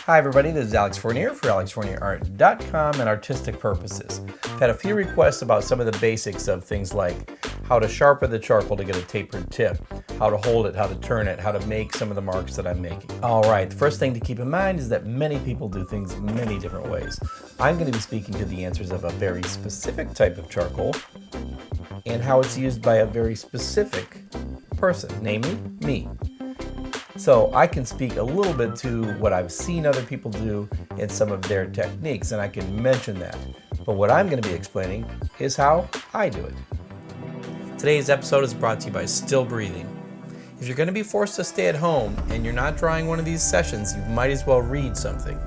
Hi everybody, this is Alex Fournier for alexfournierart.com and Artistic Purposes. I've had a few requests about some of the basics of things like how to sharpen the charcoal to get a tapered tip, how to hold it, how to turn it, how to make some of the marks that I'm making. Alright, the first thing to keep in mind is that many people do things many different ways. I'm going to be speaking to the answers of a very specific type of charcoal and how it's used by a very specific person, namely me. So I can speak a little bit to what I've seen other people do and some of their techniques, and I can mention that. But what I'm going to be explaining is how I do it. Today's episode is brought to you by Still Breathing. If you're going to be forced to stay at home and you're not drawing one of these sessions, you might as well read something.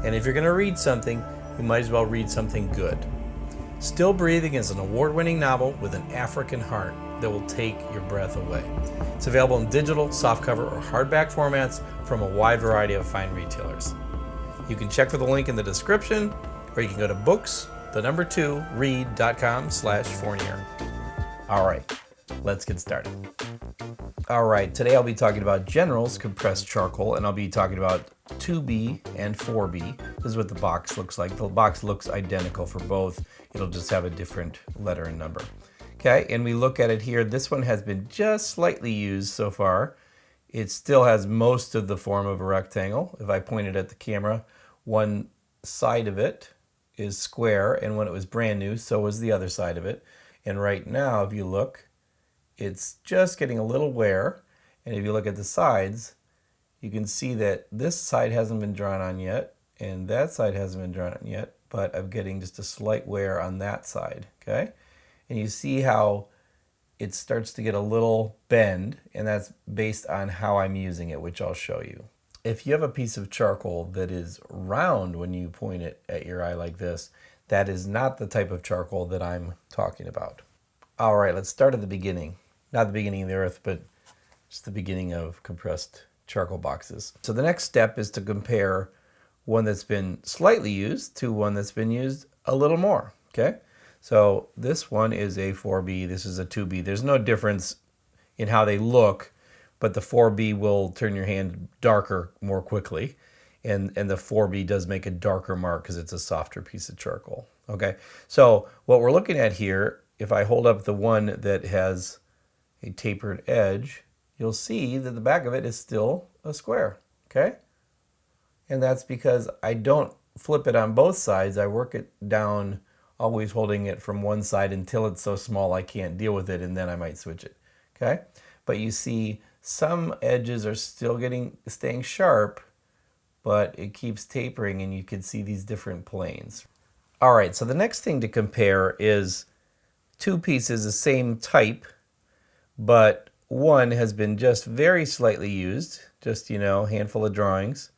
And if you're going to read something, you might as well read something good. Still Breathing is an award-winning novel with an African heart that will take your breath away. It's available in digital, softcover, or hardback formats from a wide variety of fine retailers. You can check for the link in the description, or you can go to books2read.com/Fournier. All right, let's get started. All right, today I'll be talking about General's compressed charcoal, and I'll be talking about 2B and 4B. This is what the box looks like. The box looks identical for both. It'll just have a different letter and number. Okay, and we look at it here. This one has been just slightly used so far. It still has most of the form of a rectangle. If I point it at the camera, one side of it is square, and when it was brand new, so was the other side of it. And right now, if you look, it's just getting a little wear. And if you look at the sides, you can see that this side hasn't been drawn on yet, and that side hasn't been drawn on yet, but I'm getting just a slight wear on that side, okay? And you see how it starts to get a little bend, and that's based on how I'm using it, which I'll show you. If you have a piece of charcoal that is round when you point it at your eye like this, that is not the type of charcoal that I'm talking about. All right, let's start at the beginning. Not the beginning of the earth, but just the beginning of compressed charcoal boxes. So the next step is to compare one that's been slightly used to one that's been used a little more, okay? So this one is a 4B, this is a 2B. There's no difference in how they look, but the 4B will turn your hand darker more quickly, and the 4B does make a darker mark because it's a softer piece of charcoal, okay? So what we're looking at here, if I hold up the one that has a tapered edge, you'll see that the back of it is still a square, okay? And that's because I don't flip it on both sides. I work it down, always holding it from one side until it's so small I can't deal with it, and then I might switch it, okay? But you see some edges are still staying sharp, but it keeps tapering, and you can see these different planes. All right, so the next thing to compare is two pieces the same type, but one has been just very slightly used, just, a handful of drawings,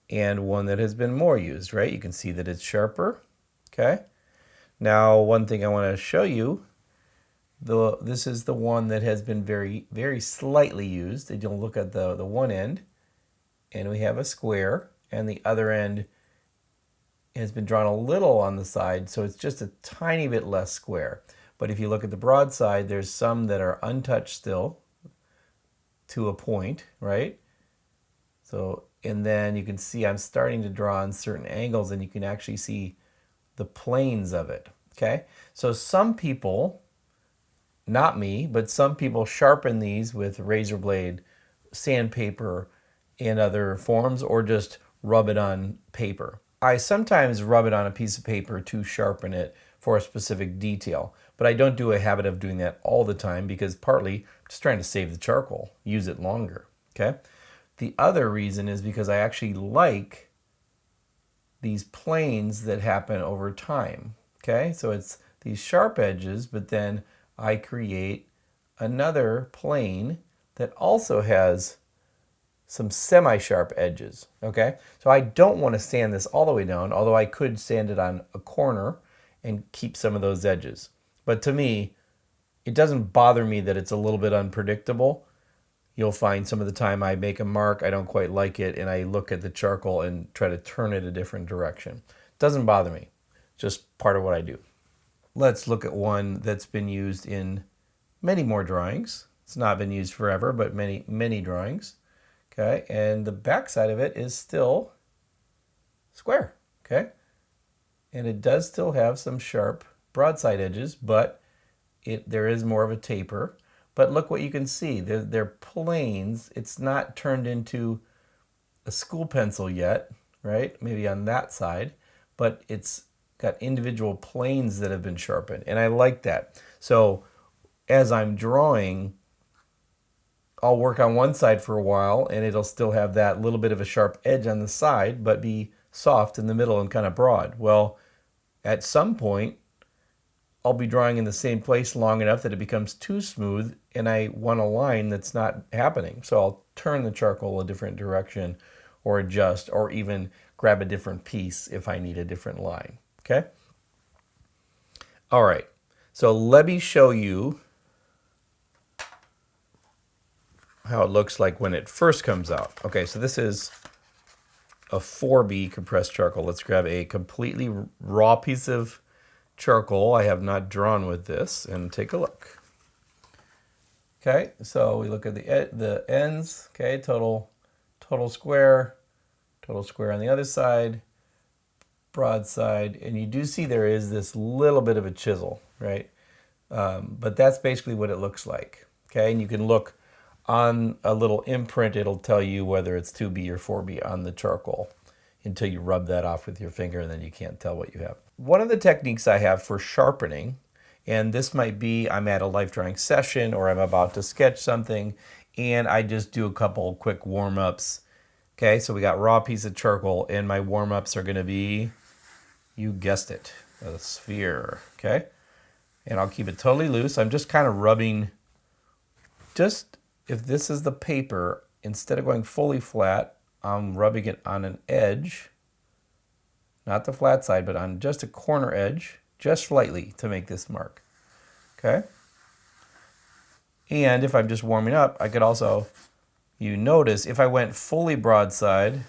and one that has been more used, right? You can see that it's sharper, okay? Now, one thing I want to show you, this is the one that has been very, very slightly used. And you'll look at the one end, and we have a square, and the other end has been drawn a little on the side, so it's just a tiny bit less square. But if you look at the broad side, there's some that are untouched still to a point, right? So, and then you can see I'm starting to draw on certain angles, and you can actually see the planes of it, okay? So some people, not me, but some people sharpen these with razor blade, sandpaper, and other forms, or just rub it on paper. I sometimes rub it on a piece of paper to sharpen it for a specific detail, but I don't do a habit of doing that all the time because partly I'm just trying to save the charcoal, use it longer, okay? The other reason is because I actually like these planes that happen over time, okay? So it's these sharp edges, but then I create another plane that also has some semi-sharp edges, okay? So I don't want to sand this all the way down, although I could sand it on a corner and keep some of those edges. But to me, it doesn't bother me that it's a little bit unpredictable. You'll find some of the time I make a mark, I don't quite like it, and I look at the charcoal and try to turn it a different direction. It doesn't bother me, just part of what I do. Let's look at one that's been used in many more drawings. It's not been used forever, but many drawings. Okay, and the back side of it is still square, okay? And it does still have some sharp broadside edges, but there is more of a taper. But look what you can see. They're planes. It's not turned into a school pencil yet, right? Maybe on that side, but it's got individual planes that have been sharpened, and I like that. So as I'm drawing, I'll work on one side for a while, and it'll still have that little bit of a sharp edge on the side, but be soft in the middle and kind of broad. Well, at some point, I'll be drawing in the same place long enough that it becomes too smooth, and I want a line that's not happening. So I'll turn the charcoal a different direction, or adjust, or even grab a different piece if I need a different line, okay? All right, so let me show you how it looks like when it first comes out. Okay, so this is a 4B compressed charcoal. Let's grab a completely raw piece of charcoal I have not drawn with this and take a look. Okay, so we look at the ends, okay, total square on the other side, broad side, and you do see there is this little bit of a chisel, right? But that's basically what it looks like, okay? And you can look on a little imprint, it'll tell you whether it's 2B or 4B on the charcoal until you rub that off with your finger, and then you can't tell what you have. One of the techniques I have for sharpening, and this might be I'm at a life drawing session or I'm about to sketch something, and I just do a couple quick warm-ups. Okay, so we got raw piece of charcoal, and my warm-ups are going to be, you guessed it, a sphere, okay? And I'll keep it totally loose. I'm just kind of rubbing, just if this is the paper, instead of going fully flat, I'm rubbing it on an edge, not the flat side, but on just a corner edge, just slightly to make this mark, okay? And if I'm just warming up, I could also, you notice, if I went fully broadside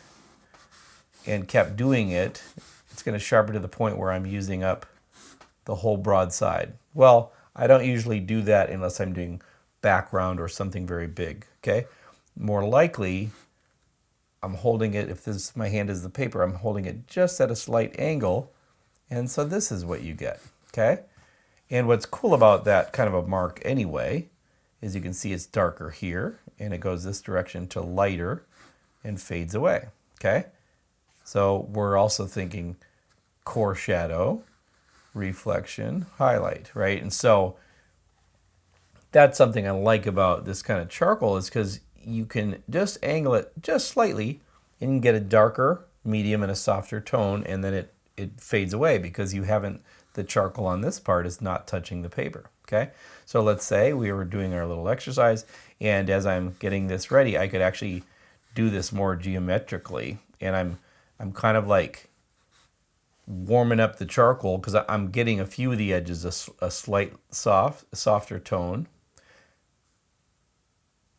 and kept doing it, it's going to sharpen to the point where I'm using up the whole broadside. Well, I don't usually do that unless I'm doing background or something very big, okay? More likely, I'm holding it, if this my hand is the paper, I'm holding it just at a slight angle, and so this is what you get, okay? And what's cool about that kind of a mark anyway is you can see it's darker here, and it goes this direction to lighter and fades away, okay? So we're also thinking core shadow, reflection, highlight, right? And so that's something I like about this kind of charcoal, is because you can just angle it just slightly and get a darker, medium, and a softer tone, and then it fades away because you haven't, the charcoal on this part is not touching the paper, okay? So let's say we were doing our little exercise, and as I'm getting this ready, I could actually do this more geometrically, and I'm kind of like warming up the charcoal because I'm getting a few of the edges a slight softer tone.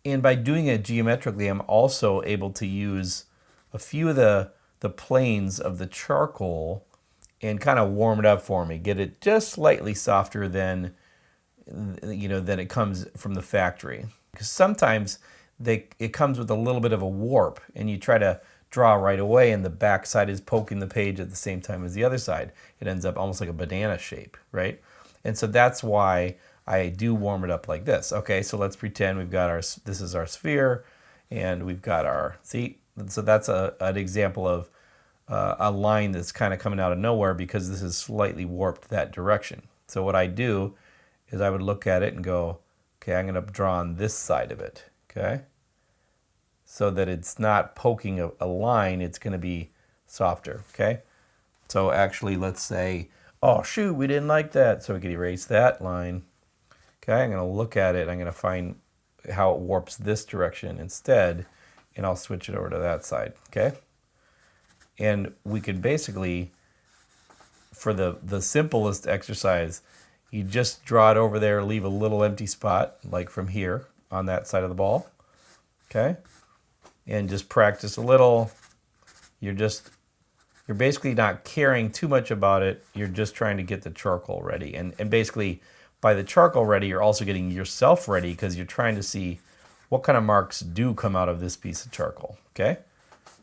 And by doing it geometrically, I'm also able to use a few of the planes of the charcoal and kind of warm it up for me, get it just slightly softer than, you know, than it comes from the factory. Because sometimes it comes with a little bit of a warp, and you try to draw right away, and the back side is poking the page at the same time as the other side. It ends up almost like a banana shape, right? And so that's why I do warm it up like this. Okay, so let's pretend we've got this is our sphere, and we've got our, see? So that's an example of a line that's kind of coming out of nowhere because this is slightly warped that direction. So what I do is I would look at it and go, okay, I'm going to draw on this side of it, okay? So that it's not poking a line, it's going to be softer, okay? So actually, let's say, oh, shoot, we didn't like that. So we could erase that line. Okay, I'm going to look at it. I'm going to find how it warps this direction instead, and I'll switch it over to that side, okay? And we could basically, for the simplest exercise, you just draw it over there, leave a little empty spot, like from here on that side of the ball, okay? And just practice a little. You're basically not caring too much about it. You're just trying to get the charcoal ready. And basically, by the charcoal ready, you're also getting yourself ready because you're trying to see what kind of marks do come out of this piece of charcoal, okay?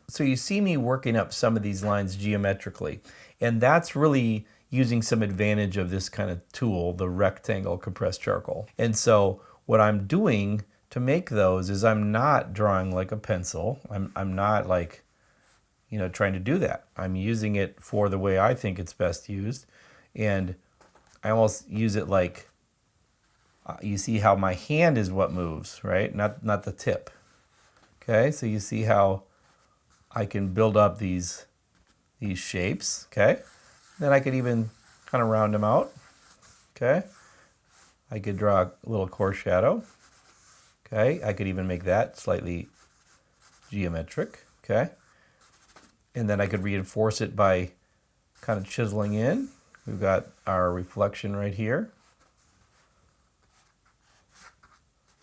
So you see me working up some of these lines geometrically, and that's really using some advantage of this kind of tool, the rectangle compressed charcoal. And so what I'm doing to make those is I'm not drawing like a pencil. I'm not like, trying to do that. I'm using it for the way I think it's best used. And I almost use it like, you see how my hand is what moves, right? Not the tip. Okay, so you see how I can build up these shapes, okay? Then I could even kind of round them out, okay? I could draw a little coarse shadow, okay? I could even make that slightly geometric, okay? And then I could reinforce it by kind of chiseling in. We've got our reflection right here,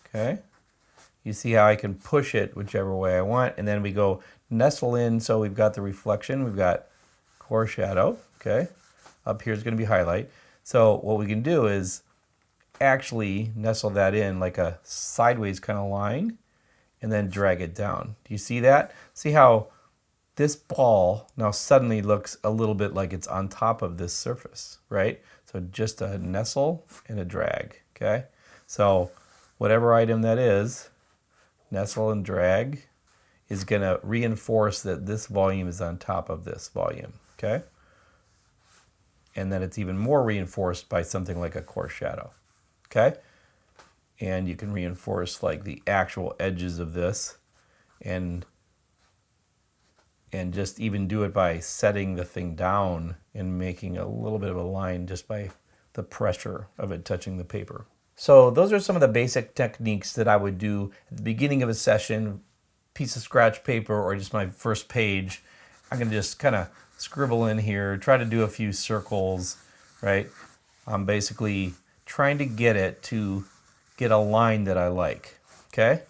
okay? You see how I can push it whichever way I want, and then we go nestle in, so we've got the reflection, we've got core shadow, okay? Up here is going to be highlight. So what we can do is actually nestle that in like a sideways kind of line, and then drag it down. Do you see that? See how this ball now suddenly looks a little bit like it's on top of this surface, right? So just a nestle and a drag, okay? So whatever item that is, nestle and drag is going to reinforce that this volume is on top of this volume, okay? And then it's even more reinforced by something like a coarse shadow, okay? And you can reinforce like the actual edges of this and just even do it by setting the thing down and making a little bit of a line just by the pressure of it touching the paper. So those are some of the basic techniques that I would do at the beginning of a session, piece of scratch paper or just my first page. I'm going to just kind of scribble in here, try to do a few circles, right? I'm basically trying to get it to get a line that I like, okay?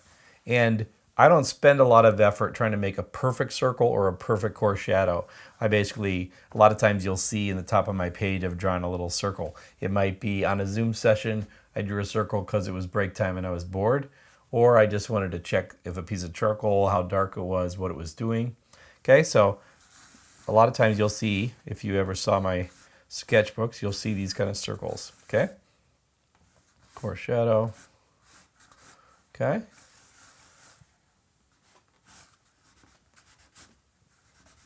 And I don't spend a lot of effort trying to make a perfect circle or a perfect coarse shadow. I basically, a lot of times you'll see in the top of my page I've drawn a little circle. It might be on a Zoom session, I drew a circle because it was break time and I was bored, or I just wanted to check if a piece of charcoal, how dark it was, what it was doing. Okay, so a lot of times you'll see, if you ever saw my sketchbooks, you'll see these kind of circles, okay? Coarse shadow, okay?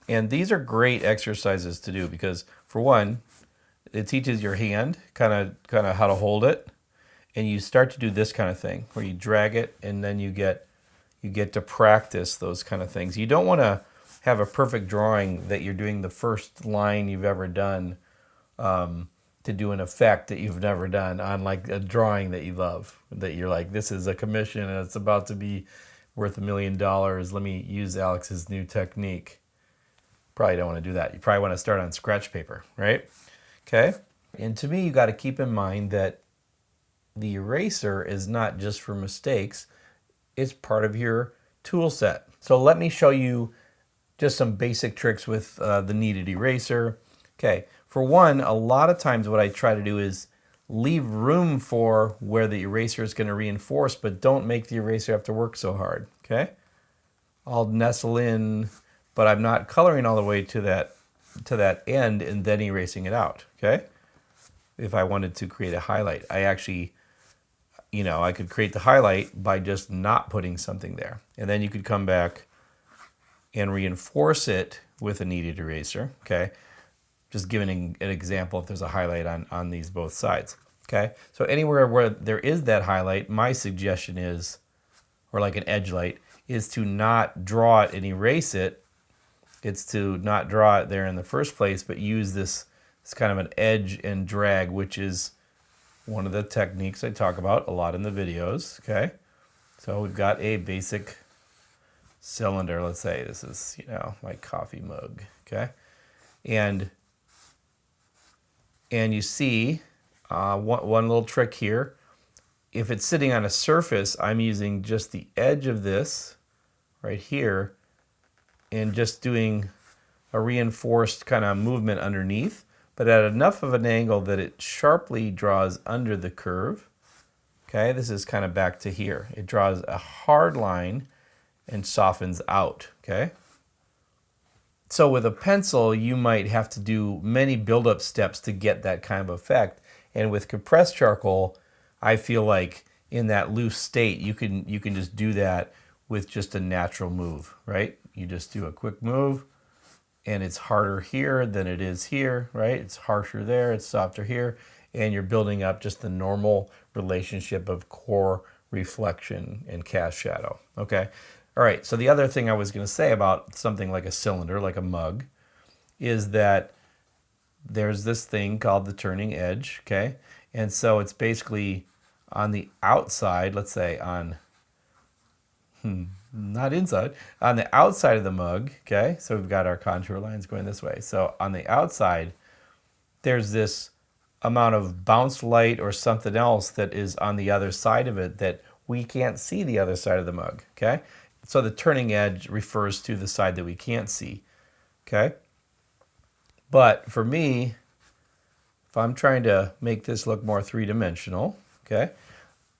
And these are great exercises to do because, for one, it teaches your hand kind of how to hold it, and you start to do this kind of thing where you drag it, and then you get to practice those kind of things. You don't want to have a perfect drawing that you're doing the first line you've ever done to do an effect that you've never done on like a drawing that you love, that you're like, this is a commission and it's about to be worth $1 million. Let me use Alex's new technique. Probably don't want to do that. You probably want to start on scratch paper, right? Okay. And to me, you got to keep in mind that the eraser is not just for mistakes. It's part of your tool set. So let me show you just some basic tricks with the kneaded eraser. Okay. For one, a lot of times what I try to do is leave room for where the eraser is going to reinforce, but don't make the eraser have to work so hard. Okay. I'll nestle in, but I'm not coloring all the way to that end and then erasing it out, okay? If I wanted to create a highlight, I actually, I could create the highlight by just not putting something there. And then you could come back and reinforce it with a kneaded eraser, okay? Just giving an example if there's a highlight on these both sides, okay? So anywhere where there is that highlight, my suggestion is, or like an edge light, is to not draw it and erase it. It's to not draw it there in the first place, but use this kind of an edge and drag, which is one of the techniques I talk about a lot in the videos, okay? So we've got a basic cylinder. Let's say this is, my coffee mug, okay? And you see one little trick here. If it's sitting on a surface, I'm using just the edge of this right here and just doing a reinforced kind of movement underneath, but at enough of an angle that it sharply draws under the curve. Okay, this is kind of back to here. It draws a hard line and softens out, okay? So with a pencil, you might have to do many build-up steps to get that kind of effect. And with compressed charcoal, I feel like in that loose state, you can just do that with just a natural move, right? You just do a quick move, and it's harder here than it is here, right? It's harsher there, it's softer here, and you're building up just the normal relationship of core, reflection, and cast shadow, okay? All right, so the other thing I was gonna say about something like a cylinder, like a mug, is that there's this thing called the turning edge, okay? And so it's basically on the outside, let's say on, not inside, on the outside of the mug, okay? So we've got our contour lines going this way. So on the outside, there's this amount of bounce light or something else that is on the other side of it that we can't see the other side of the mug, okay? So the turning edge refers to the side that we can't see, okay? But for me, if I'm trying to make this look more three-dimensional, okay,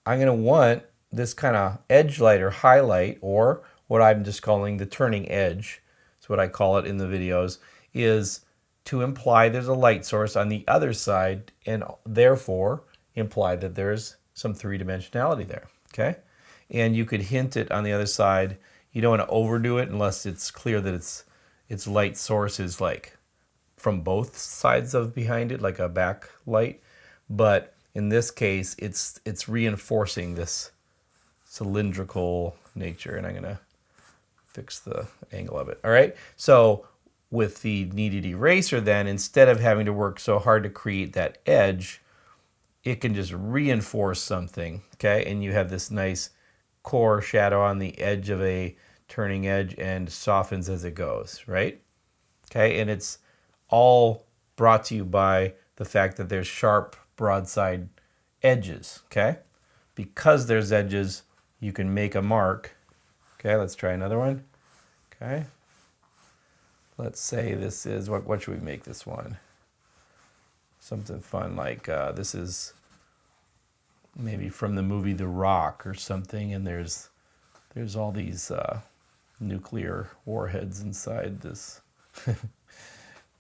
I'm going to want this kind of edge light or highlight, or what I'm just calling the turning edge, that's what I call it in the videos, is to imply there's a light source on the other side and therefore imply that there's some three-dimensionality there, okay? And you could hint it on the other side. You don't want to overdo it unless it's clear that its light source is like from both sides of behind it, like a backlight. But in this case, it's reinforcing this cylindrical nature, and I'm gonna fix the angle of it. All right, so with the kneaded eraser then, instead of having to work so hard to create that edge, it can just reinforce something, okay? And you have this nice core shadow on the edge of a turning edge and softens as it goes, right? Okay, and it's all brought to you by the fact that there's sharp broadside edges, okay? Because there's edges, you can make a mark. Okay, let's try another one. Okay. Let's say this is, what should we make this one? Something fun like this is maybe from the movie The Rock or something, and there's all these nuclear warheads inside this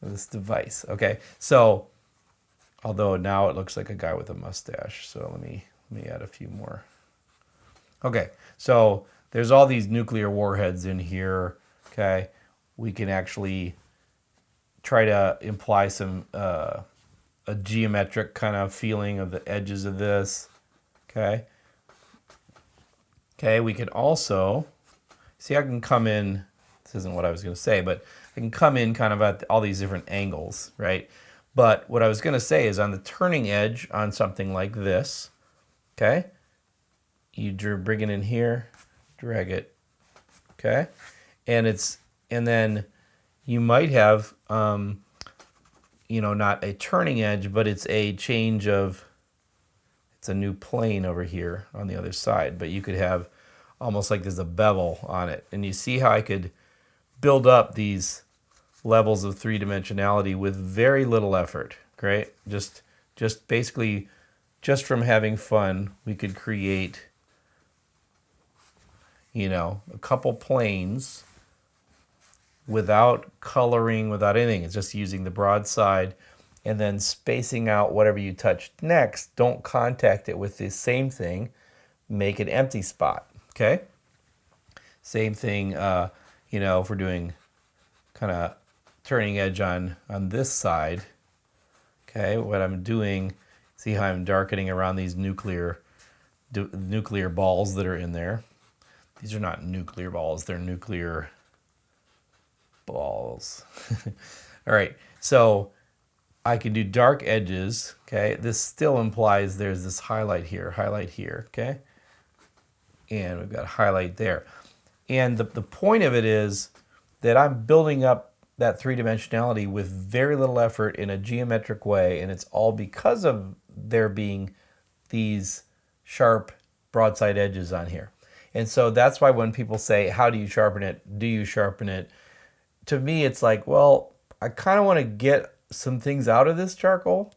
this device. Okay, so although now it looks like a guy with a mustache, so let me add a few more. Okay, so there's all these nuclear warheads in here. Okay, we can actually try to imply some a geometric kind of feeling of the edges of this. Okay. Okay, we can also see I can come in. This isn't what I was going to say, but I can come in kind of at all these different angles, right? But what I was going to say is on the turning edge on something like this, okay, you bring it in here, drag it, okay, and then you might have, you know, not a turning edge, but it's a change of, it's a new plane over here on the other side, but you could have almost like there's a bevel on it, and you see how I could build up these levels of three-dimensionality with very little effort, right? Just basically, just from having fun, we could create, you know, a couple planes without coloring, without anything. It's just using the broad side and then spacing out whatever you touch next. Don't contact it with the same thing. Make an empty spot, okay? Same thing, you know, if we're doing kind of turning edge on this side, okay, what I'm doing, see how I'm darkening around these nuclear balls that are in there. These are not nuclear balls, they're nuclear balls. All right, so I can do dark edges, okay? This still implies there's this highlight here, okay? And we've got a highlight there. And the point of it is that I'm building up that three-dimensionality with very little effort in a geometric way, and it's all because of there being these sharp broadside edges on here. And so that's why when people say, how do you sharpen it? Do you sharpen it? To me, it's like, well, I kind of want to get some things out of this charcoal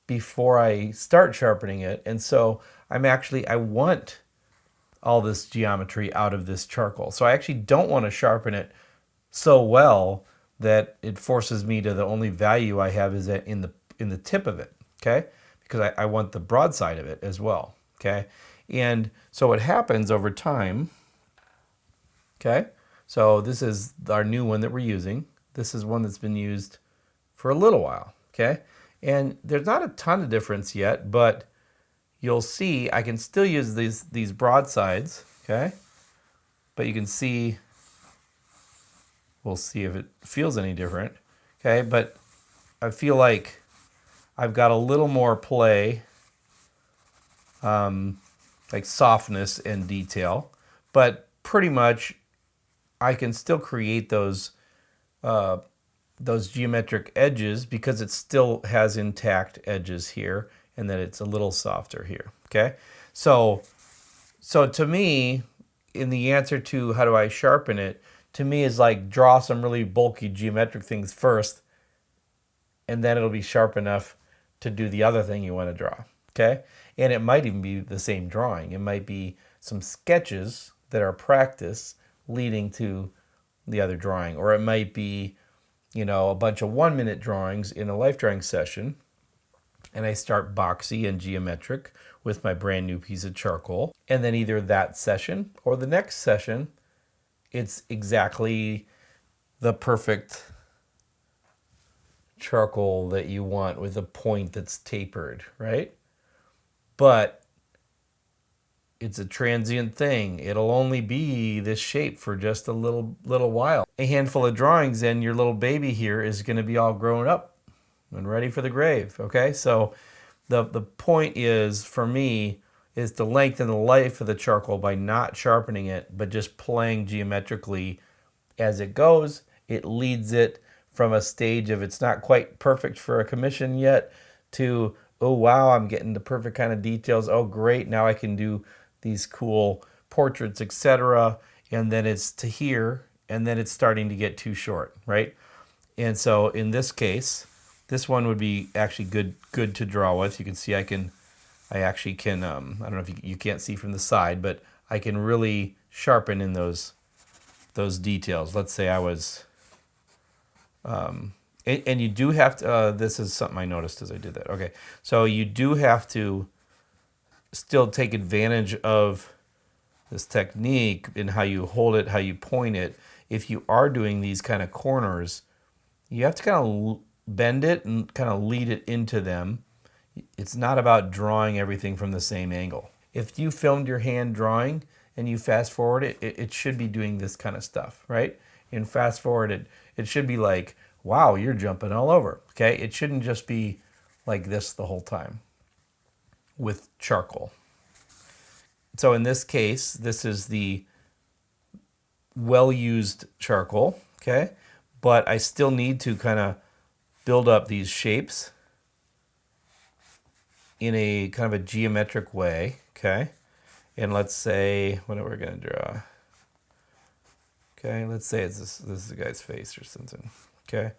before I start sharpening it. And so I want all this geometry out of this charcoal. So I actually don't want to sharpen it so well that it forces me to the only value I have is in the tip of it, okay? Because I want the broad side of it as well, okay? And so what happens over time, okay? So this is our new one that we're using. This is one that's been used for a little while, okay? And there's not a ton of difference yet, but you'll see I can still use these broadsides, okay? But you can see, we'll see if it feels any different, okay? But I feel like I've got a little more play, like softness and detail, but pretty much I can still create those geometric edges because it still has intact edges here, and then it's a little softer here, okay? So to me, in the answer to how do I sharpen it, to me is like draw some really bulky geometric things first, and then it'll be sharp enough to do the other thing you want to draw, okay? And it might even be the same drawing. It might be some sketches that are practice leading to the other drawing, or it might be, you know, a bunch of 1-minute drawings in a life drawing session, and I start boxy and geometric with my brand new piece of charcoal, and then either that session or the next session, it's exactly the perfect charcoal that you want with a point that's tapered, right? But it's a transient thing. It'll only be this shape for just a little while. A handful of drawings and your little baby here is going to be all grown up and ready for the grave, okay? So the point is, for me, is to lengthen the life of the charcoal by not sharpening it, but just playing geometrically as it goes. It leads it from a stage of it's not quite perfect for a commission yet to, oh wow, I'm getting the perfect kind of details. Oh great, now I can do these cool portraits, etc. And then it's to here, and then it's starting to get too short, right? And so in this case, this one would be actually good to draw with. You can see I actually can, I don't know if you can't see from the side, but I can really sharpen in those details. Let's say I was, and you do have to, this is something I noticed as I did that. Okay, so you do have to still take advantage of this technique in how you hold it, how you point it. If you are doing these kind of corners, you have to kind of bend it and kind of lead it into them. It's not about drawing everything from the same angle. If you filmed your hand drawing and you fast forward it, it should be doing this kind of stuff, right? And fast forward it should be like, wow, you're jumping all over, okay? It shouldn't just be like this the whole time with charcoal. So in this case, this is the well-used charcoal, okay? But I still need to kind of build up these shapes in a kind of a geometric way, okay? And let's say, what are we going to draw? Okay, let's say this is the guy's face or something, okay?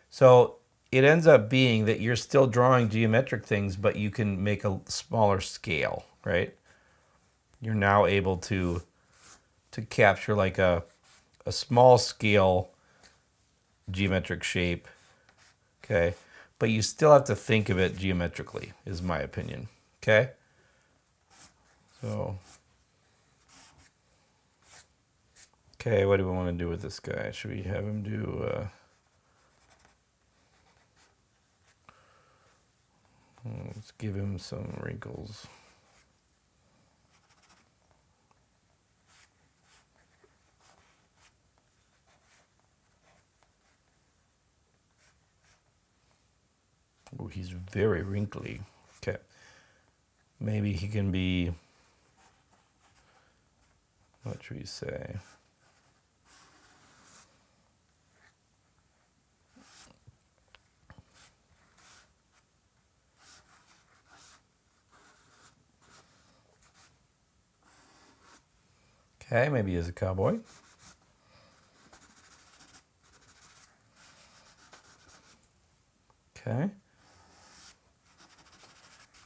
So it ends up being that you're still drawing geometric things, but you can make a smaller scale, right? You're now able to capture like a small scale geometric shape, okay? But you still have to think of it geometrically, is my opinion, okay? So, okay, what do we want to do with this guy? Should we have him do, let's give him some wrinkles. Oh, he's very wrinkly. Okay. Maybe he can be, what should we say? Okay, maybe he's a cowboy. Okay.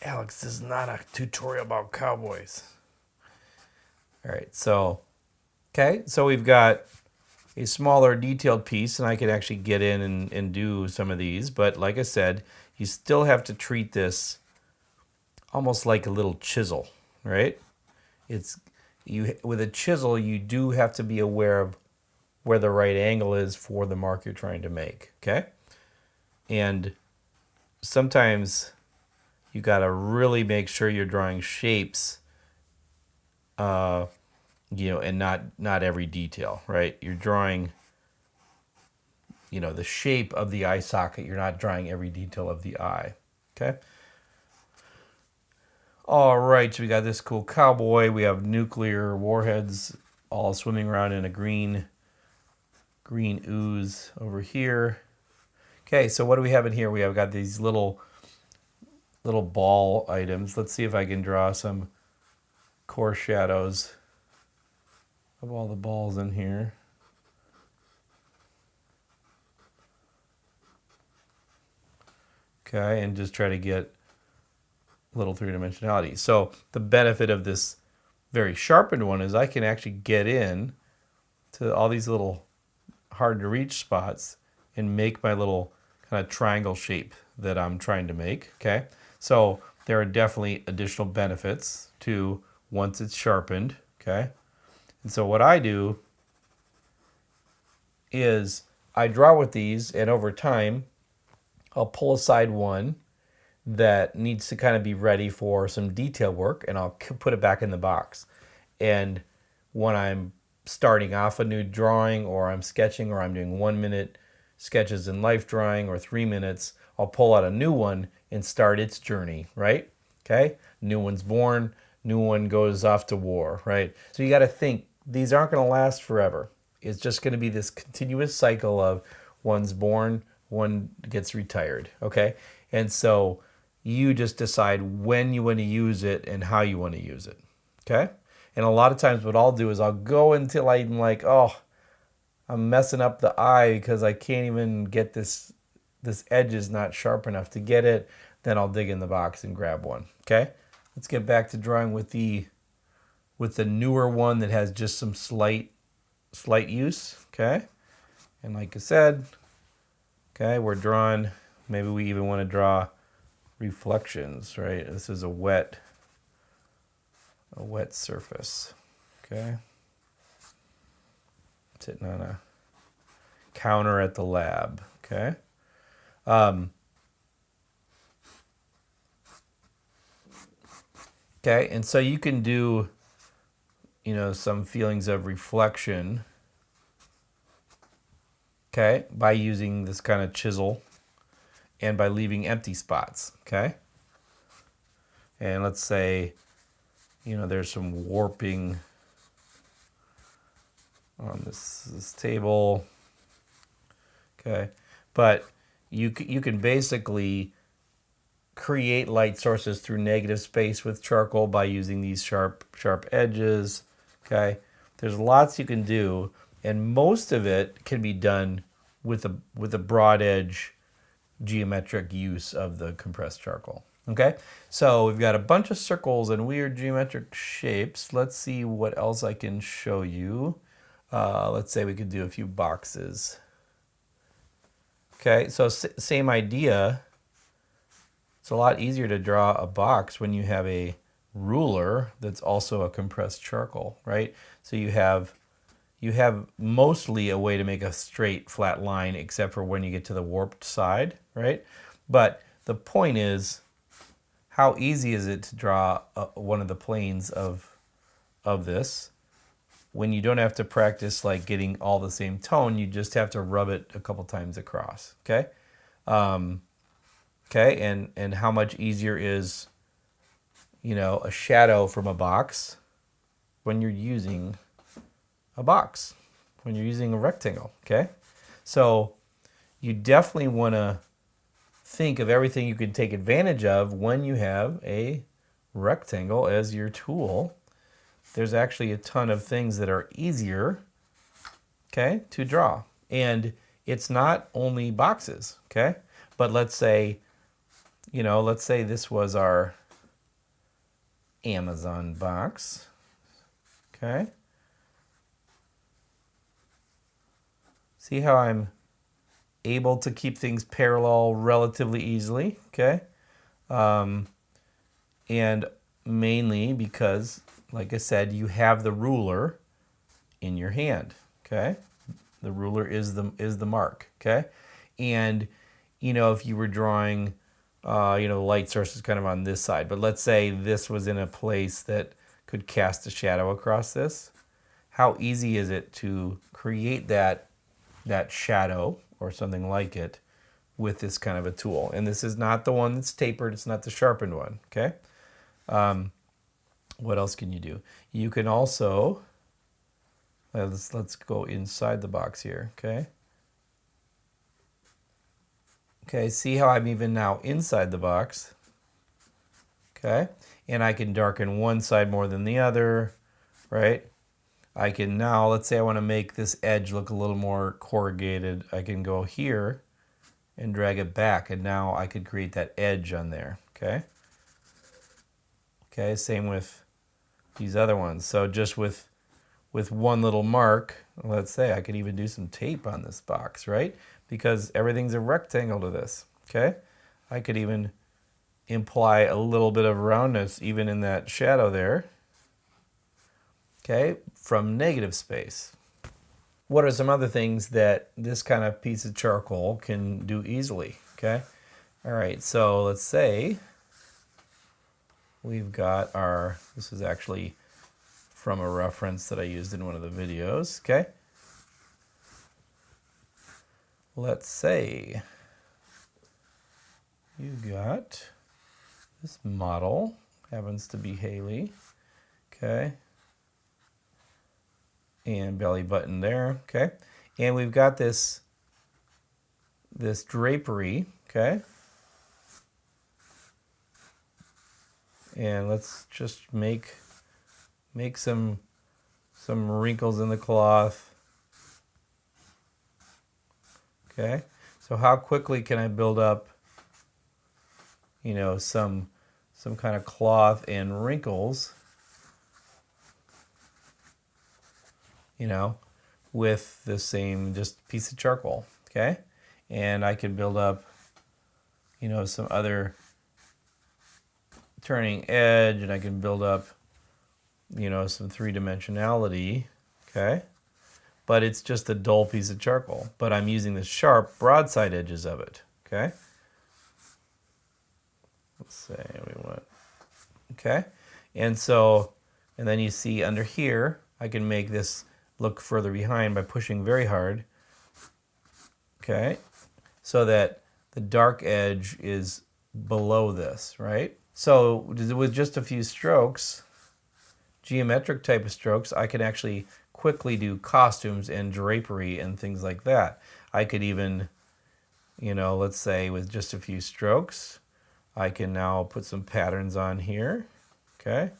Alex, this is not a tutorial about cowboys. All right, so, okay, so we've got a smaller detailed piece, and I can actually get in and do some of these. But like I said, you still have to treat this almost like a little chisel, right? It's you with a chisel, you do have to be aware of where the right angle is for the mark you're trying to make, okay? And sometimes you got to really make sure you're drawing shapes, and not every detail, right? You're drawing, the shape of the eye socket. You're not drawing every detail of the eye, okay? All right, so we got this cool cowboy. We have nuclear warheads all swimming around in a green ooze over here. Okay, so what do we have in here? We have got these little ball items. Let's see if I can draw some coarse shadows of all the balls in here. Okay, and just try to get a little three-dimensionality. So the benefit of this very sharpened one is I can actually get in to all these little hard to reach spots and make my little kind of triangle shape that I'm trying to make, okay? So there are definitely additional benefits to once it's sharpened, okay? And so what I do is I draw with these, and over time I'll pull aside one that needs to kind of be ready for some detail work, and I'll put it back in the box. And when I'm starting off a new drawing, or I'm sketching, or I'm doing 1 minute sketches in life drawing, or 3 minutes, I'll pull out a new one and start its journey, right? Okay, new one's born, new one goes off to war, right? So you got to think, these aren't going to last forever. It's just going to be this continuous cycle of one's born, one gets retired, okay? And so you just decide when you want to use it and how you want to use it, okay? And a lot of times what I'll do is I'll go until I'm like, oh, I'm messing up the eye because I can't even get this edge is not sharp enough to get it. Then I'll dig in the box and grab one, okay? Let's get back to drawing with the newer one that has just some slight use, okay? And like I said, okay, we're drawing, maybe we even want to draw reflections, right? This is a wet surface, okay? Sitting on a counter at the lab, okay? Okay, and so you can do, some feelings of reflection, okay, by using this kind of chisel and by leaving empty spots, okay? And let's say, there's some warping on this table, okay? But you can basically create light sources through negative space with charcoal by using these sharp edges, okay? There's lots you can do, and most of it can be done with a broad edge geometric use of the compressed charcoal, okay? So we've got a bunch of circles and weird geometric shapes. Let's see what else I can show you. Let's say we could do a few boxes. Okay, so same idea. It's a lot easier to draw a box when you have a ruler that's also a compressed charcoal, right? So you have mostly a way to make a straight flat line, except for when you get to the warped side, right? But the point is, how easy is it to draw one of the planes of this when you don't have to practice like getting all the same tone? You just have to rub it a couple times across, okay? Okay, and how much easier is, a shadow from a box when you're using a box, when you're using a rectangle, okay? So you definitely want to think of everything you can take advantage of when you have a rectangle as your tool. There's actually a ton of things that are easier, okay, to draw. And it's not only boxes, okay? But let's say this was our Amazon box, okay? See how I'm able to keep things parallel relatively easily, okay? And mainly because, like I said, you have the ruler in your hand, okay? The ruler is the mark, okay? And, if you were drawing, the light source is kind of on this side, but let's say this was in a place that could cast a shadow across this. How easy is it to create that shadow or something like it with this kind of a tool? And this is not the one that's tapered, it's not the sharpened one, okay? What else can you do? You can also, let's go inside the box here, okay? Okay, see how I'm even now inside the box, okay? And I can darken one side more than the other, right? I can now, let's say I want to make this edge look a little more corrugated. I can go here and drag it back, and now I could create that edge on there, okay? Okay, same with these other ones. So just with one little mark, let's say I could even do some tape on this box, right? Because everything's a rectangle to this, okay? I could even imply a little bit of roundness even in that shadow there, okay, from negative space. What are some other things that this kind of piece of charcoal can do easily, okay? All right, so let's say we've got this is actually from a reference that I used in one of the videos, okay? Let's say you got this model, happens to be Haley, okay? And belly button there, okay? And we've got this drapery, okay? And let's just make some wrinkles in the cloth. Okay, so how quickly can I build up, some kind of cloth and wrinkles, with the same just piece of charcoal, okay? And I can build up, some other turning edge, and I can build up, some three-dimensionality, okay? But it's just a dull piece of charcoal. But I'm using the sharp broadside edges of it, okay? Let's say we want, okay? And then you see under here, I can make this look further behind by pushing very hard, okay? So that the dark edge is below this, right? So with just a few strokes, geometric type of strokes, I can actually quickly do costumes and drapery and things like that. I could even, let's say with just a few strokes, I can now put some patterns on here, okay?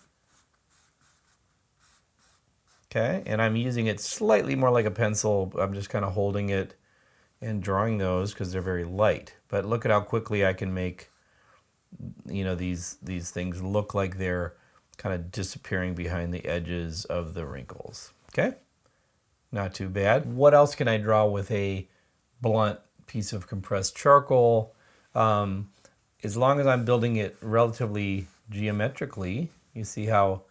Okay, and I'm using it slightly more like a pencil. I'm just kind of holding it and drawing those because they're very light. But look at how quickly I can make, these things look like they're kind of disappearing behind the edges of the wrinkles. Okay, not too bad. What else can I draw with a blunt piece of compressed charcoal? As long as I'm building it relatively geometrically, you see how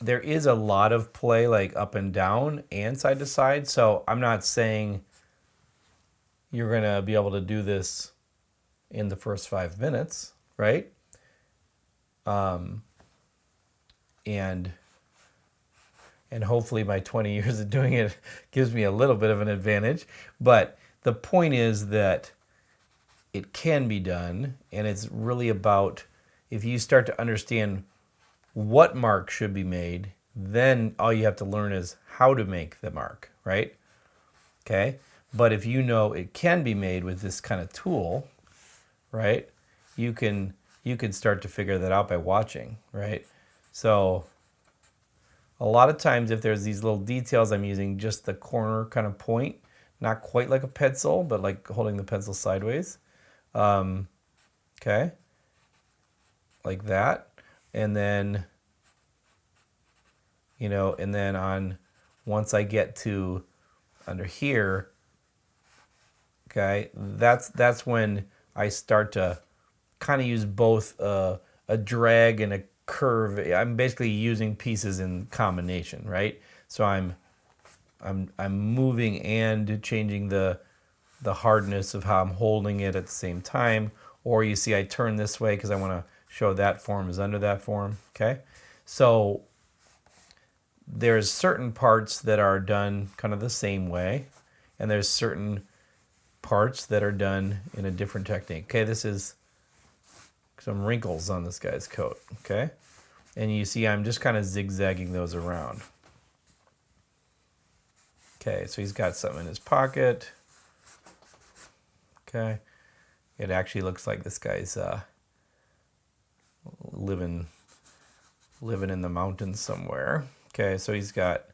there is a lot of play like up and down and side to side. So I'm not saying you're gonna be able to do this in the first 5 minutes, right? And hopefully my 20 years of doing it gives me a little bit of an advantage. But the point is that it can be done, and it's really about, if you start to understand what mark should be made, then all you have to learn is how to make the mark, right? Okay? But if you know it can be made with this kind of tool, right? You can start to figure that out by watching, right? So a lot of times if there's these little details, I'm using just the corner kind of point, not quite like a pencil, but like holding the pencil sideways. Okay, like that. And then, and then once I get to under here, Okay, that's when I start to kind of use both a drag and a curve. I'm basically using pieces in combination, right? So I'm moving and changing the hardness of how I'm holding it at the same time. Or you see I turn this way because I want to show that form is under that form. Okay, so there's certain parts that are done kind of the same way, and there's certain parts that are done in a different technique. Okay, this is some wrinkles on this guy's coat. Okay, and you see I'm just kind of zigzagging those around. Okay, so he's got something in his pocket. Okay, it actually looks like this guy's living in the mountains somewhere. Okay, so he's got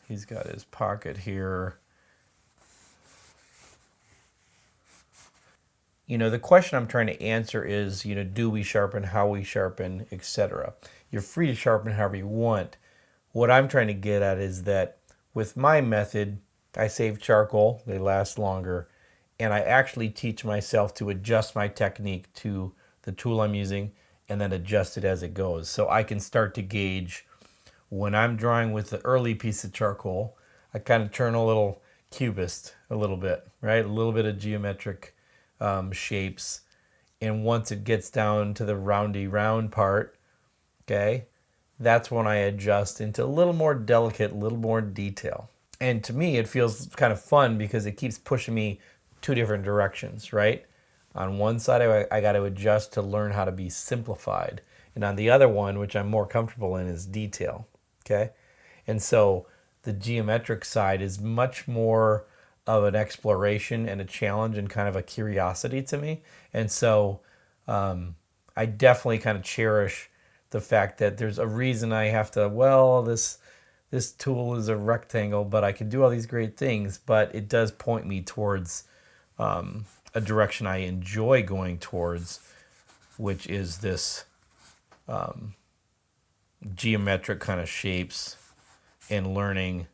his pocket here. You know, the question I'm trying to answer is, you know, do we sharpen, how we sharpen, etc. You're free to sharpen however you want. What I'm trying to get at is that with my method, I save charcoal, they last longer, and I actually teach myself to adjust my technique to the tool I'm using and then adjust it as it goes. So I can start to gauge when I'm drawing with the early piece of charcoal, I kind of turn a little cubist a little bit, right? A little bit of geometric shapes. And once it gets down to the roundy round part, okay, that's when I adjust into a little more delicate, a little more detail. And to me, it feels kind of fun because it keeps pushing me two different directions, right? On one side, I got to adjust to learn how to be simplified. And on the other one, which I'm more comfortable in, is detail, okay? And so the geometric side is much more of an exploration and a challenge and kind of a curiosity to me. And so I definitely kind of cherish the fact that there's a reason I have to, well, this tool is a rectangle, but I can do all these great things, but it does point me towards a direction I enjoy going towards, which is this geometric kind of shapes and learning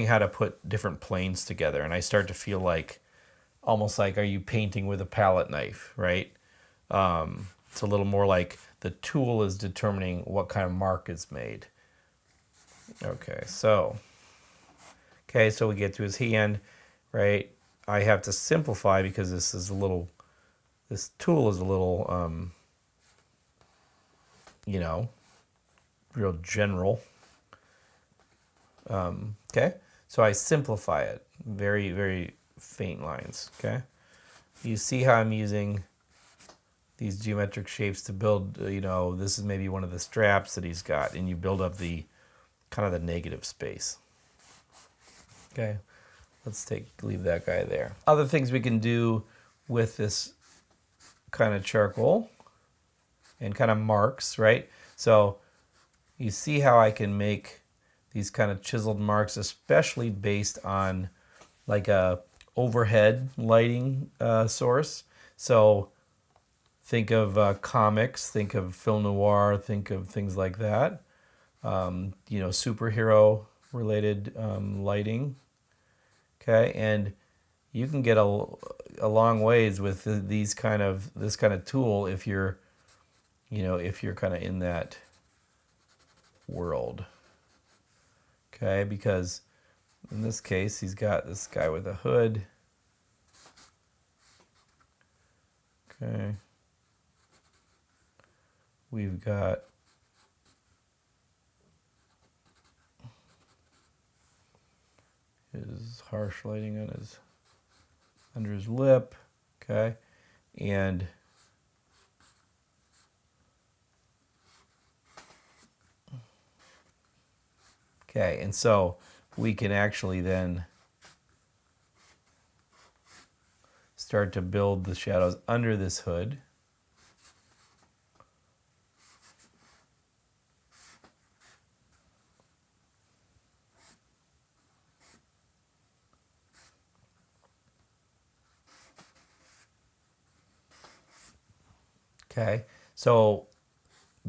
how to put different planes together. And I start to feel like almost like, are you painting with a palette knife, right? It's a little more like the tool is determining what kind of mark is made. Okay, so we get to his hand, right? I have to simplify because this tool is a little, you know, real general. Okay, so I simplify it, very, very faint lines, okay? You see how I'm using these geometric shapes to build, you know, this is maybe one of the straps that he's got, and you build up the kind of the negative space. Okay, let's leave that guy there. Other things we can do with this kind of charcoal and kind of marks, right? So you see how I can make these kind of chiseled marks, especially based on like a overhead lighting source. So think of comics, think of film noir, think of things like that. You know, superhero related lighting. Okay, and you can get a long ways with this kind of tool if you're, you know, if you're kind of in that world. Okay, because in this case, he's got this guy with a hood. Okay. We've got his harsh lighting on under his lip. Okay. And okay, and so we can actually then start to build the shadows under this hood. Okay, so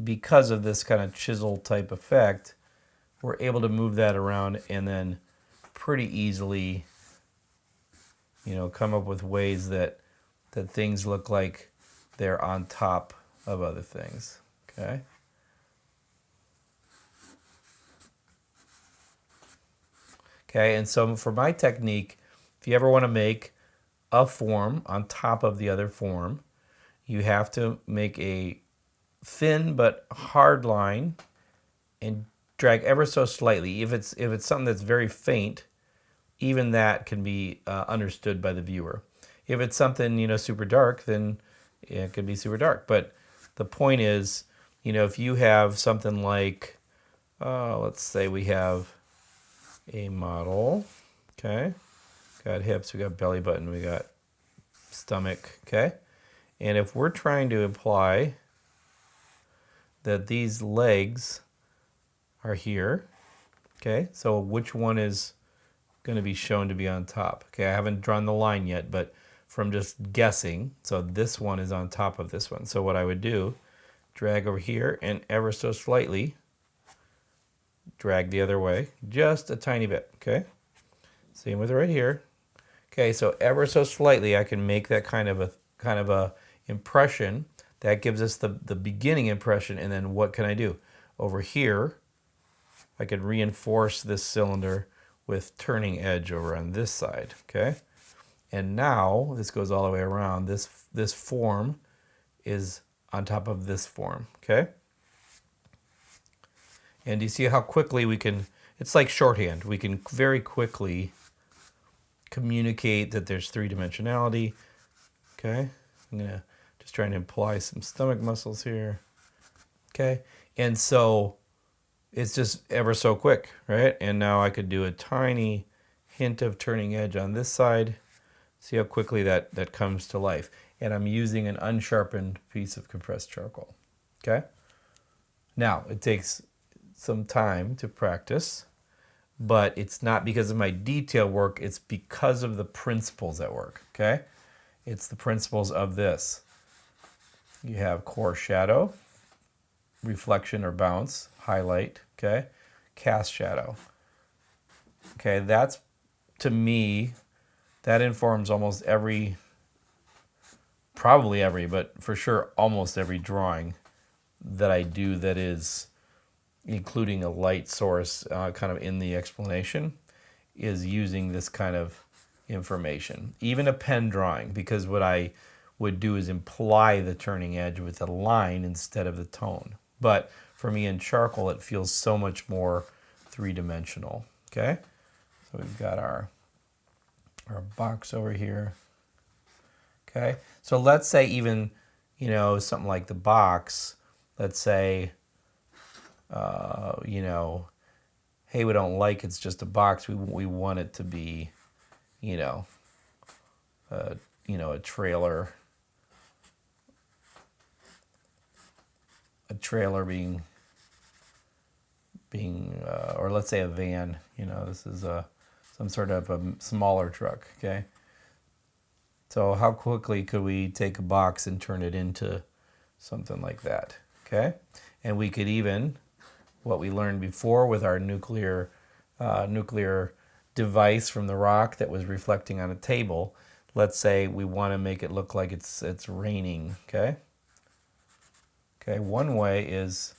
because of this kind of chisel type effect, we're able to move that around and then pretty easily come up with ways that things look like they're on top of other things, okay? Okay, and so for my technique, if you ever want to make a form on top of the other form, you have to make a thin but hard line and drag ever so slightly. If it's something that's very faint, even that can be understood by the viewer. If it's something super dark, then it could be super dark. But the point is, if you have something like, let's say we have a model, okay? Got hips, we got belly button, we got stomach, okay? And if we're trying to imply that these legs are here, okay? So which one is going to be shown to be on top? Okay, I haven't drawn the line yet, but from just guessing, so this one is on top of this one. So what I would do, drag over here and ever so slightly drag the other way, just a tiny bit, okay? Same with right here. Okay, so ever so slightly I can make that kind of a impression. That gives us the beginning impression, and then what can I do? Over here, I could reinforce this cylinder with turning edge over on this side, okay? And now, this goes all the way around, this form is on top of this form, okay? And you see how quickly we can, it's like shorthand, we can very quickly communicate that there's three-dimensionality, okay? I'm gonna just trying to imply some stomach muscles here, okay? And so it's just ever so quick, right? And now I could do a tiny hint of turning edge on this side. See how quickly that comes to life. And I'm using an unsharpened piece of compressed charcoal, okay? Now, it takes some time to practice, but it's not because of my detail work, it's because of the principles at work, okay? It's the principles of this. You have core shadow, reflection or bounce, highlight, okay? Cast shadow. Okay, that's, to me, that informs almost every, probably every, but for sure almost every drawing that I do that is including a light source kind of in the explanation is using this kind of information. Even a pen drawing, because what I would do is imply the turning edge with a line instead of the tone. But for me in charcoal, it feels so much more three-dimensional, okay? So we've got our box over here, okay? So let's say even, something like the box, let's say, hey, we don't like it's just a box. We want it to be, a trailer. A trailer being, or let's say a van. This is some sort of a smaller truck. Okay. So how quickly could we take a box and turn it into something like that? Okay. And we could even, what we learned before with our nuclear device from the rock that was reflecting on a table, let's say we want to make it look like it's raining, okay? Okay, one way is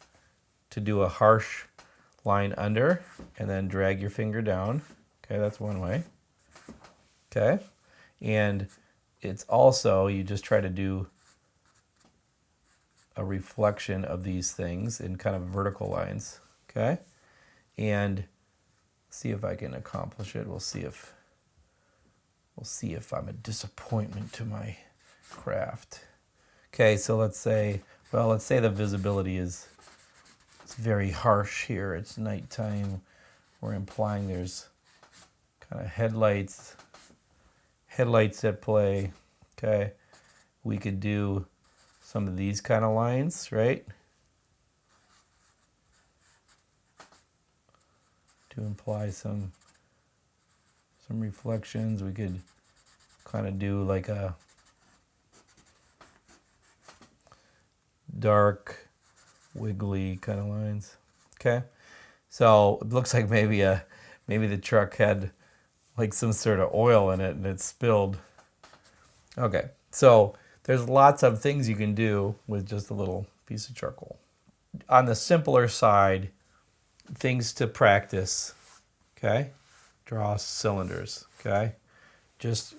to do a harsh line under and then drag your finger down. Okay, that's one way. Okay, and it's also, you just try to do a reflection of these things in kind of vertical lines, okay? And see if I can accomplish it. We'll see if I'm a disappointment to my craft. Okay, so let's say the visibility is, it's very harsh here. It's nighttime. We're implying there's kind of headlights at play, okay? We could do some of these kind of lines, right? To imply some reflections. We could kind of do like a dark, wiggly kind of lines. Okay, so it looks like maybe the truck had like some sort of oil in it and it's spilled. Okay, so there's lots of things you can do with just a little piece of charcoal. On the simpler side, things to practice, okay? Draw cylinders, okay? Just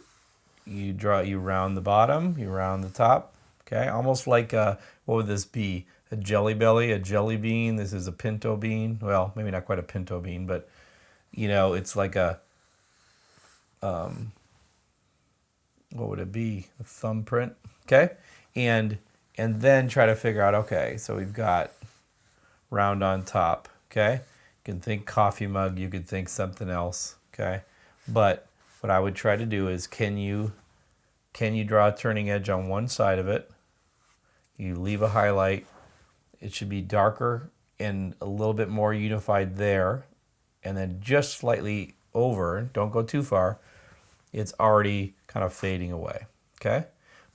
you round the bottom, you round the top, okay? Almost like what would this be? A jelly belly, a jelly bean. This is a pinto bean. Well, maybe not quite a pinto bean, but you know, it's like a what would it be? A thumbprint, okay? And then try to figure out, okay, so we've got round on top, okay? You can think coffee mug, you could think something else, okay? But what I would try to do is, can you draw a turning edge on one side of it? You leave a highlight. It should be darker and a little bit more unified there. And then just slightly over, don't go too far, it's already kind of fading away, okay?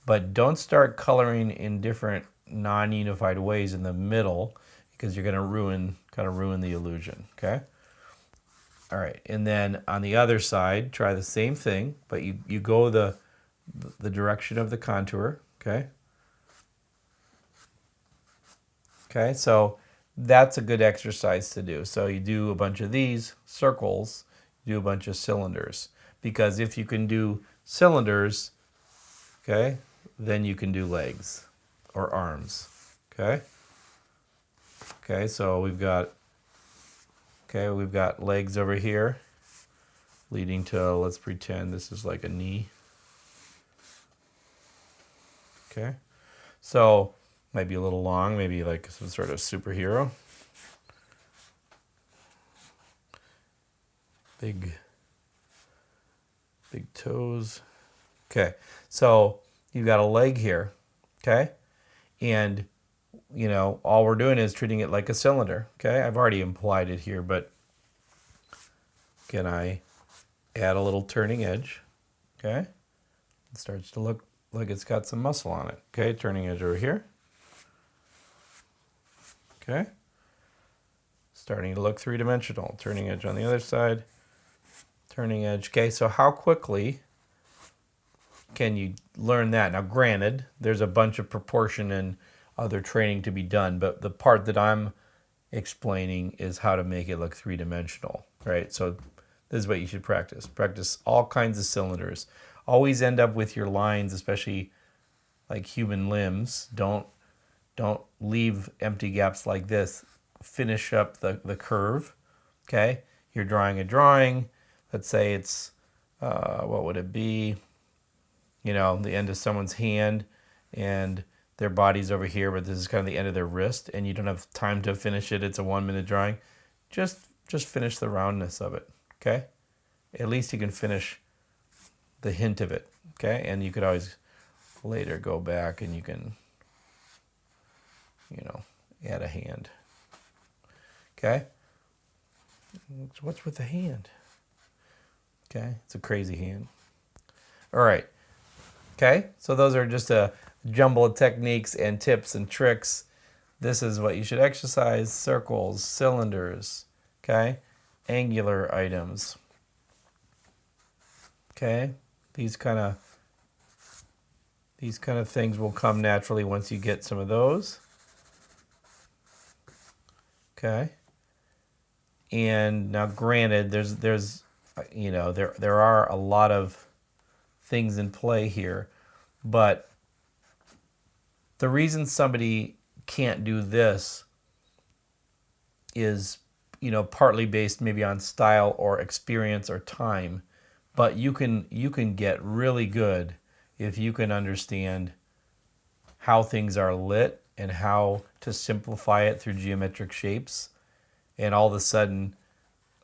But don't start coloring in different non-unified ways in the middle because you're going to kind of ruin the illusion, okay? All right, and then on the other side, try the same thing, but you go the direction of the contour, okay? Okay, so that's a good exercise to do. So you do a bunch of these circles, you do a bunch of cylinders. Because if you can do cylinders, okay, then you can do legs or arms, okay? Okay, so we've got legs over here leading to, let's pretend this is like a knee. Okay, so might be a little long, maybe like some sort of superhero. Big toes. Okay, so you've got a leg here, okay? And, you know, all we're doing is treating it like a cylinder, okay? I've already implied it here, but can I add a little turning edge, okay? It starts to look like it's got some muscle on it, okay? Turning edge over here. Okay, starting to look three-dimensional. Turning edge on the other side. Turning edge. Okay, so how quickly can you learn that? Now, granted, there's a bunch of proportion and other training to be done, but the part that I'm explaining is how to make it look three-dimensional, right? So this is what you should practice. Practice all kinds of cylinders. Always end up with your lines, especially like human limbs. Don't leave empty gaps like this. Finish up the curve, okay? You're drawing a drawing. Let's say it's, what would it be? You know, the end of someone's hand and their body's over here, but this is kind of the end of their wrist and you don't have time to finish it. It's a 1-minute drawing. Just finish the roundness of it, okay? At least you can finish the hint of it, okay? And you could always later go back and you can, you know, add a hand. Okay? What's with the hand? Okay, it's a crazy hand. All right. Okay, so those are just a jumble of techniques and tips and tricks. This is what you should exercise: circles, cylinders, okay? Angular items. Okay? These kind of things will come naturally once you get some of those. Okay. And now granted, there's you know, there are a lot of things in play here, but the reason somebody can't do this is, you know, partly based maybe on style or experience or time, but you can get really good if you can understand how things are lit and how to simplify it through geometric shapes. And all of a sudden,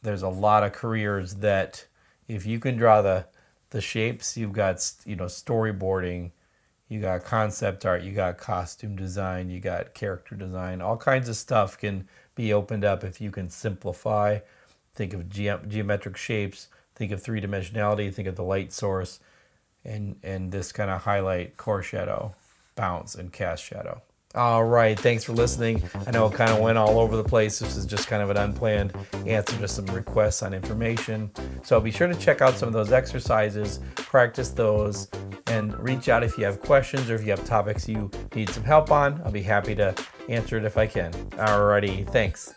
there's a lot of careers that if you can draw the shapes, you've got, you know, storyboarding, you got concept art, you got costume design, you got character design, all kinds of stuff can be opened up if you can simplify, think of geometric shapes, think of three-dimensionality, think of the light source, and this kind of highlight, core shadow, bounce, and cast shadow. All right, thanks for listening. I know it kind of went all over the place. This is just kind of an unplanned answer to some requests on information. So be sure to check out some of those exercises, practice those, and reach out if you have questions or if you have topics you need some help on. I'll be happy to answer it if I can. All righty, thanks.